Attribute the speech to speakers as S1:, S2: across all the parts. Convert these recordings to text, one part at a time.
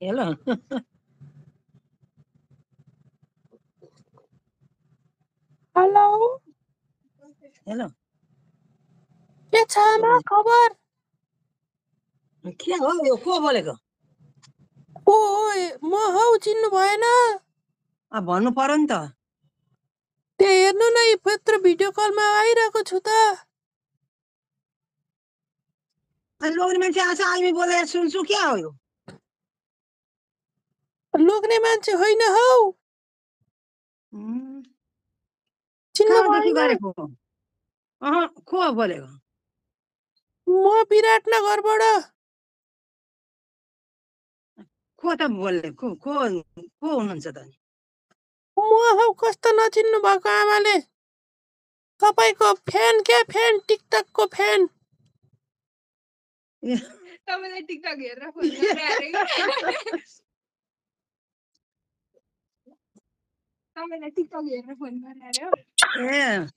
S1: hello
S2: hello
S1: hello
S2: के छ आमा खबर
S1: के हो यो को बोलेको
S2: ओए म हौ चिन्नु भएन
S1: भन्नु पर्यो नि त
S2: त्यहाँ हेर्नु न यत्रो भिडियो कलमा आइरहेको छु त
S1: अनि लोग्ने मान्छे आछ आइमी बोलेर सुन्छु के हो यो
S2: लोग्ने मान्छे होइन हौ चिन्नु
S1: कहाँदेखि
S2: भएन
S1: गरेको को बोलेको
S2: म विराटनगरबाट
S1: को त बोल्ने को हुनुहुन्छ त
S2: म हौ कस्तो नचिन्नु भएको आमाले तपाईको फ्यान क्या फ्यान टिकटकको फ्यान
S3: तपाईँलाई टिकटक हेरेर फोन गरेर तपाईँलाई टिकटक हेरेर फोन गरेर हो
S1: ए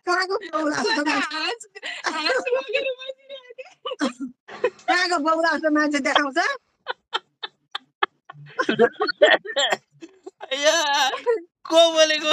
S1: कहाँको बौला जस्तो मान्छे देखाउँछ
S2: को बोलेको